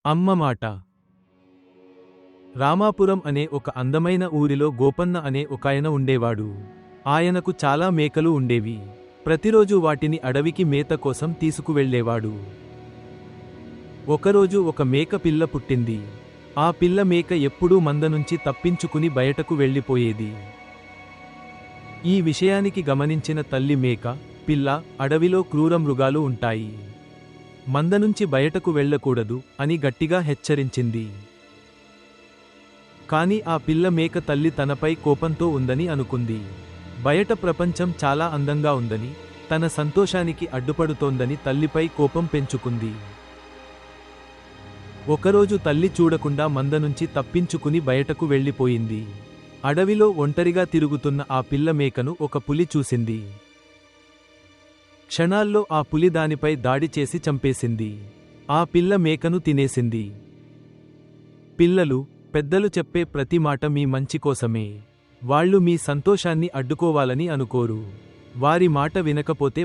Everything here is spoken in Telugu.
అమ్మ మాట. రామాపురం అనే ఒక అందమైన ఊరిలో గోపన్న అనే ఒకాయన ఉండేవాడు. ఆయనకు చాలా మేకలు ఉండేవి. ప్రతిరోజు వాటిని అడవికి మేత కోసం తీసుకువెళ్ళేవాడు. ఒకరోజు ఒక మేక పిల్ల పుట్టింది. ఆ పిల్ల మేక ఎప్పుడూ మంద నుంచి తప్పించుకుని బయటకు వెళ్ళిపోయేది. ఈ విషయానికి గమనించిన తల్లి మేక, పిల్ల, అడవిలో క్రూర మృగాలు ఉంటాయి, మంద నుంచి బయటకు వెళ్ళకూడదు అని గట్టిగా హెచ్చరించింది. కాని ఆ పిల్ల మేక తల్లి తనపై కోపంతో ఉందని అనుకుంది. బయట ప్రపంచం చాలా అందంగా ఉందని, తన సంతోషానికి అడ్డుపడుతోందని తల్లిపై కోపం పెంచుకుంది. ఒకరోజు తల్లి చూడకుండా మంద నుంచి తప్పించుకుని బయటకు వెళ్ళిపోయింది. అడవిలో ఒంటరిగా తిరుగుతున్న ఆ పిల్ల మేకను ఒక పులి చూసింది. క్షణాల్లో ఆ పులి దానిపై దాడి చేసి చంపేసింది. ఆ పిల్ల మేకను తినేసింది. పిల్లలు, పెద్దలు చెప్పే ప్రతి మాట మీ మంచి కోసమే. వాళ్ళు మీ సంతోషాన్ని అడ్డుకోవాలని అనుకోరు. వారి మాట వినకపోతే